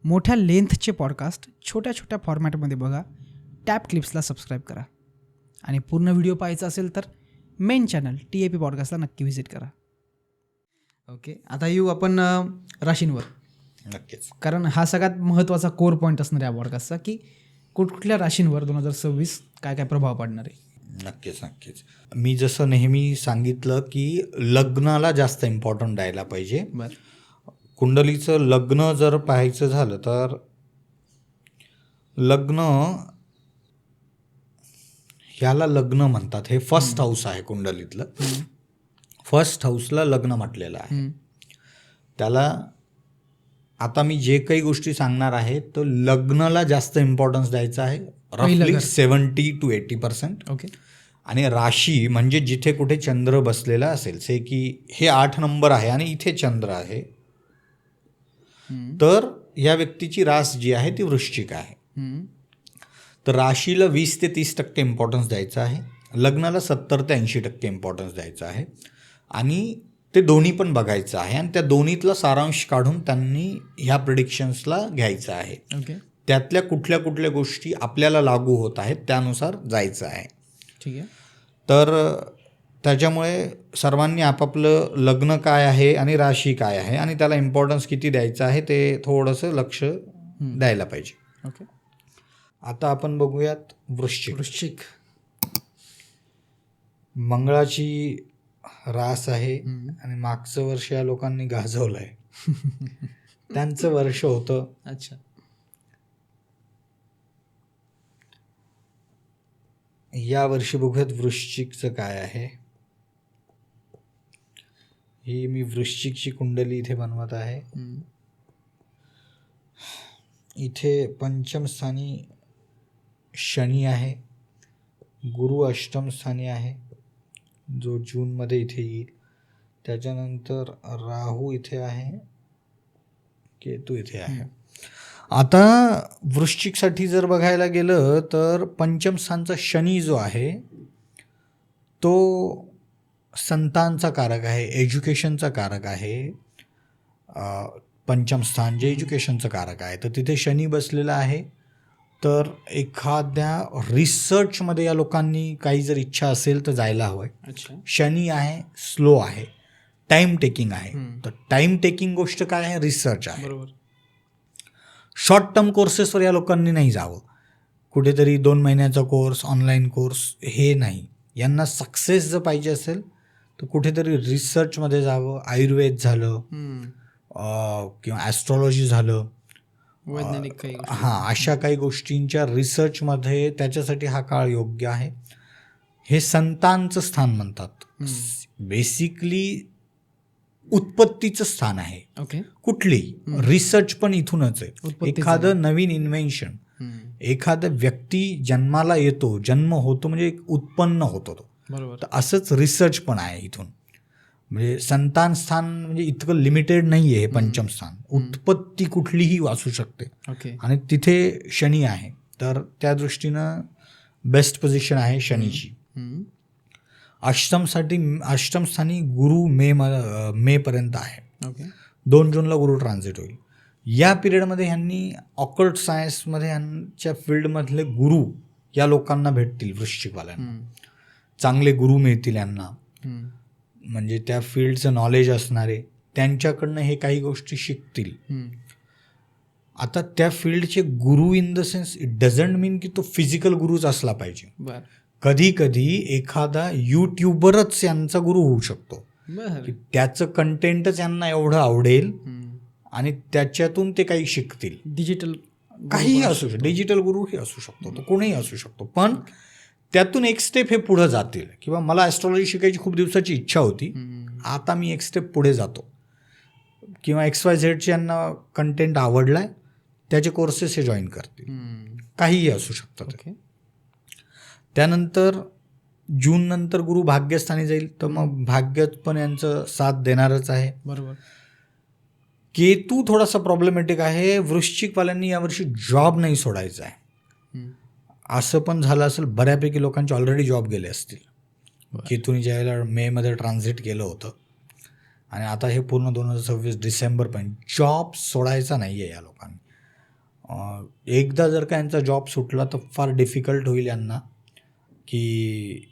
मोठ्या लेंथचे पॉडकास्ट छोट्या छोट्या फॉर्मॅटमध्ये बघा. टॅप क्लिप्सला सबस्क्राईब करा आणि पूर्ण व्हिडिओ पाहायचा असेल तर मेन चॅनल TAP पॉडकास्टला नक्की व्हिजिट करा. ओके, आता येऊ आपण राशींवर. नक्कीच. कारण हा सगळ्यात महत्त्वाचा कोर पॉईंट असणार आहे या पॉडकास्टचा, की कुठकुठल्या राशींवर 2026 काय काय प्रभाव पडणार आहे. नक्कीच. मी जसं नेहमी सांगितलं की लग्नाला जास्त इम्पॉर्टंट द्यायला पाहिजे. बरं. कुंडलीचं लग्न जर पाहायचं झालं तर लग्न ह्याला लग्न म्हणतात. हे फर्स्ट हाऊस आहे कुंडलीतलं. फर्स्ट हाऊसला लग्न म्हटलेलं आहे. त्याला आता मी जे काही गोष्टी सांगणार आहे तर लग्नाला जास्त इम्पॉर्टन्स द्यायचं आहे, रफली 70 to 80%. ओके. आणि राशी म्हणजे जिथे कुठे चंद्र बसलेला असेल, से की हे 8 नंबर आहे आणि इथे चंद्र आहे, तर या व्यक्तीची रास जी आहे ती वृश्चिक आहे. तर राशीला 20 ते 30% इम्पॉर्टन्स द्यायचं आहे, लग्नाला 70 ते 80% इम्पॉर्टन्स द्यायचं आहे. आणि ते दोन्ही पण बघायचं आहे आणि त्या दोन्हीतला सारांश काढून त्यांनी ह्या प्रिडिक्शन्सला घ्यायचं आहे. ओके. त्यातल्या कुठल्या कुठल्या गोष्टी आपल्याला लागू होत आहेत त्यानुसार जायचं आहे. ठीक आहे. तर त्याच्यामुळे सर्वांनी आपापलं लग्न काय आहे आणि राशी काय आहे आणि त्याला इम्पॉर्टन्स किती द्यायचं आहे ते थोडंसं लक्ष द्यायला पाहिजे. ओके. आता आपण बघूयात वृश्चिक. मंगळाची रास आहे आणि मागचं वर्ष या लोकांनी गाजवलं आहे. त्यांचं वर्ष होतं. अच्छा. या वर्षी बघूयात वृश्चिकचं काय आहे. ही मी वृश्चिकची कुंडली इथे बनवत आहे. इथे पंचम स्थानी शनी आहे, गुरु अष्टम स्थानी आहे जो जूनमध्ये इथे येईल. त्याच्यानंतर राहू इथे आहे, केतू इथे आहे. आता वृश्चिकसाठी जर बघायला गेलं तर पंचम स्थानचा शनी जो आहे तो संतांचा कारक आहे, एज्युकेशनचा कारक आहे. पंचम स्थान जे एज्युकेशनचं कारक आहे, तर तिथे शनी बसलेला आहे. तर एखाद्या रिसर्चमध्ये या लोकांनी काही जर इच्छा असेल तर जायला हवं आहे. अच्छा. शनी आहे, स्लो आहे, टाईम टेकिंग आहे. तर टाईम टेकिंग गोष्ट काय आहे, रिसर्च आहे. बरोबर. शॉर्ट टर्म कोर्सेसवर या लोकांनी नाही जावं. कुठेतरी 2 महिन्याचा कोर्स, ऑनलाईन कोर्स हे नाही. यांना सक्सेस जर पाहिजे असेल तर कुठेतरी रिसर्चमध्ये जावं. आयुर्वेद झालं किंवा ॲस्ट्रॉलॉजी झालं, वैज्ञानिक काही अशा काही गोष्टींच्या रिसर्चमध्ये त्याच्यासाठी हा काळ योग्य आहे. हे संतांचं स्थान म्हणतात. बेसिकली उत्पत्तीचं स्थान आहे. ओके. कुठली रिसर्च पण इथूनच आहे. एखादं नवीन इन्व्हेन्शन, एखादा व्यक्ती जन्माला येतो, जन्म होतो म्हणजे एक उत्पन्न होतो तो. बरोबर. तर असंच रिसर्च पण आहे इथून. म्हणजे संतान स्थान म्हणजे इतकं लिमिटेड नाही आहे हे पंचम स्थान. उत्पत्ती कुठलीही वाचू शकते. ओके. आणि तिथे शनी आहे, तर त्या दृष्टीनं बेस्ट पोझिशन आहे शनीची. अष्टम स्थानी गुरु मे पर्यंत आहे. ओके. 2 जूनला गुरु ट्रान्झिट होईल. या पिरियडमध्ये ह्यांनी ऑकल्ट सायन्समध्ये ह्यांच्या फील्डमधले गुरु या लोकांना भेटतील. वृश्चिकवाल्यांना चांगले गुरु मिळतील यांना, म्हणजे त्या फील्डचं नॉलेज असणारे, त्यांच्याकडनं हे काही गोष्टी शिकतील. आता त्या फील्डचे गुरु in the sense it doesn't mean की तो फिजिकल गुरुच असला पाहिजे. बरं. कधी कधी एखादा यूट्यूबरच यांचा गुरु होऊ शकतो. की त्याचं कंटेंटच यांना एवढं आवडेल आणि त्याच्यातून ते काही शिकतील. डिजिटल काहीही असू शकतो, डिजिटल गुरुही असू शकतो, तो कोणीही असू शकतो. पण त्यातून एक स्टेप हे पुढे जातील. किंवा मला ॲस्ट्रॉलॉजी शिकायची खूप दिवसाची इच्छा होती, आता मी एक स्टेप पुढे जातो. किंवा XYZ यांना कंटेंट आवडला आहे, त्याचे कोर्सेस हे जॉईन करतील. काहीही असू शकतं. त्यानंतर जून नंतर गुरु भाग्यस्थानी जाईल, तर मग भाग्यात पण यांचं साथ देणारच आहे. बरोबर. केतू थोडासा प्रॉब्लेमॅटिक आहे. वृश्चिकवाल्यांनी यावर्षी जॉब नाही सोडायचा आहे. असं पण झालं असेल, बऱ्यापैकी लोकांचे ऑलरेडी जॉब गेले असतील. केतूने ज्यावेळेला मेमध्ये ट्रान्झिट केलं होतं आणि आता हे पूर्ण 2026 डिसेंबरपर्यंत जॉब सोडायचा नाही आहे या लोकांनी. एकदा जर का यांचा जॉब सुटला तर फार डिफिकल्ट होईल यांना की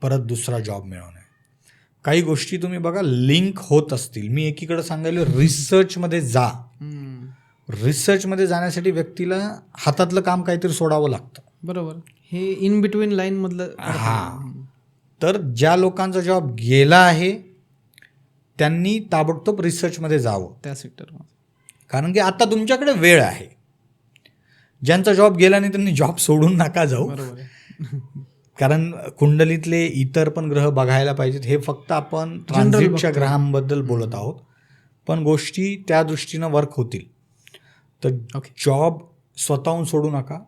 परत दुसरा जॉब मिळवणे. काही गोष्टी तुम्ही बघा लिंक होत असतील. मी एकीकडे सांगायला रिसर्चमध्ये जा. रिसर्चमध्ये जाण्यासाठी व्यक्तीला हातातलं काम काहीतरी सोडावं लागतं. बरोबर. हे इन बिटवीन लाईन मधलं. तर ज्या लोकांचा जॉब गेला आहे त्यांनी ताबडतोब रिसर्चमध्ये जावं त्या सेक्टरमध्ये. कारण की आता तुमच्याकडे वेळ आहे. ज्यांचा जॉब गेला नाही त्यांनी जॉब सोडून नका जाऊ. बरोबर आहे. कारण कुंडलीतले इतर पण ग्रह बघायला पाहिजेत. हे फक्त आपण ट्रान्झिटच्या ग्रहांबद्दल बोलत आहोत, पण गोष्टी त्या दृष्टीनं वर्क होतील. तर जॉब स्वतःहून सोडू नका.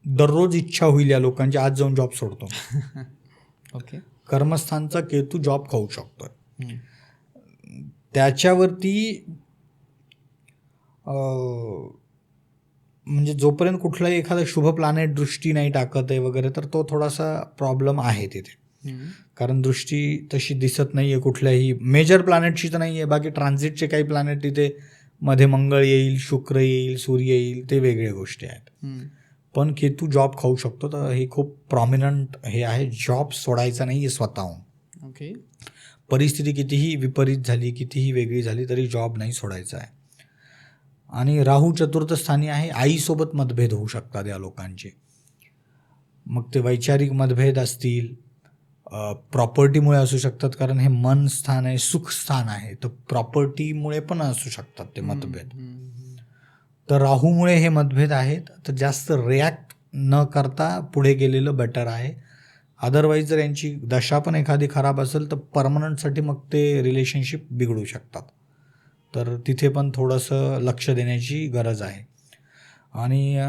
दररोज इच्छा होईल या लोकांची आज जाऊन जॉब सोडतो. ओके. कर्मस्थानचा केतू जॉब खाऊ शकतोय. त्याच्यावरती म्हणजे जोपर्यंत कुठलाही एखादा शुभ प्लॅनेट दृष्टी नाही टाकत आहे वगैरे तर तो थोडासा प्रॉब्लेम आहे तिथे. कारण दृष्टी तशी दिसत नाही आहे कुठल्याही मेजर प्लॅनेटची तर नाही आहे. बाकी ट्रान्झिटचे काही प्लॅनेट तिथे मध्ये मंगळ येईल, शुक्र येईल, सूर्य येईल, ते वेगळ्या गोष्टी आहेत. पण केतू जॉब खाऊ शकतो. तर हे खूप प्रॉमिनंट हे आहे. जॉब सोडायचा नाही आहे स्वतःहून. ओके. परिस्थिती कितीही विपरीत झाली, कितीही वेगळी झाली तरी जॉब नाही सोडायचा आहे. आणि राहू चतुर्थ स्थानी आहे. आईसोबत मतभेद होऊ शकतात या लोकांचे. मग ते वैचारिक मतभेद असतील, प्रॉपर्टीमुळे असू शकतात. कारण हे मन स्थान आहे, सुख स्थान आहे. तर प्रॉपर्टीमुळे पण असू शकतात ते मतभेद. तर राहूमुळे हे मतभेद आहेत. तर जास्त रिॲक्ट न करता पुढे गेलेलं बेटर आहे. अदरवाईज जर यांची दशा पण एखादी खराब असेल तर परमनंटसाठी मग ते रिलेशनशिप बिघडू शकतात. तर तिथे पण थोडंसं लक्ष देण्याची गरज आहे. आणि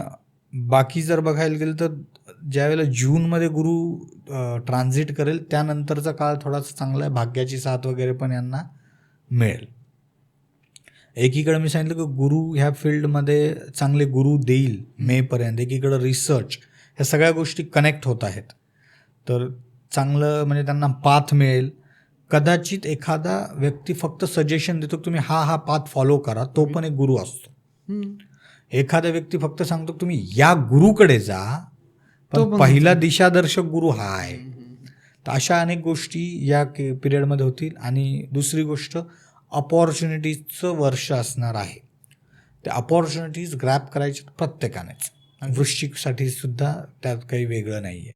बाकी जर बघायला गेलं तर ज्यावेळेला जूनमध्ये गुरु ट्रान्झिट करेल त्यानंतरचा काळ थोडासा चांगला आहे. भाग्याची साथ वगैरे पण यांना मिळेल. एकीकडे मी सांगितलं की गुरु ह्या फील्डमध्ये चांगले गुरु देईल मेपर्यंत. एकीकडं रिसर्च, ह्या सगळ्या गोष्टी कनेक्ट होत आहेत. तर चांगलं म्हणजे त्यांना पाथ मिळेल. कदाचित एखादा व्यक्ती फक्त सजेशन देतो तुम्ही हा पाथ फॉलो करा, तो पण एक गुरु असतो. एखादा व्यक्ती फक्त सांगतो तुम्ही या गुरुकडे जा, पण पहिला दिशादर्शक गुरु हा आहे. तर अशा अनेक गोष्टी या पिरियडमध्ये होतील. आणि दुसरी गोष्ट, अपॉर्च्युनिटीजचं वर्ष असणार आहे. त्या अपॉर्च्युनिटीज ग्रॅब करायच्या प्रत्येकानेच. वृश्चिकसाठी सुद्धा त्यात काही वेगळं नाही आहे.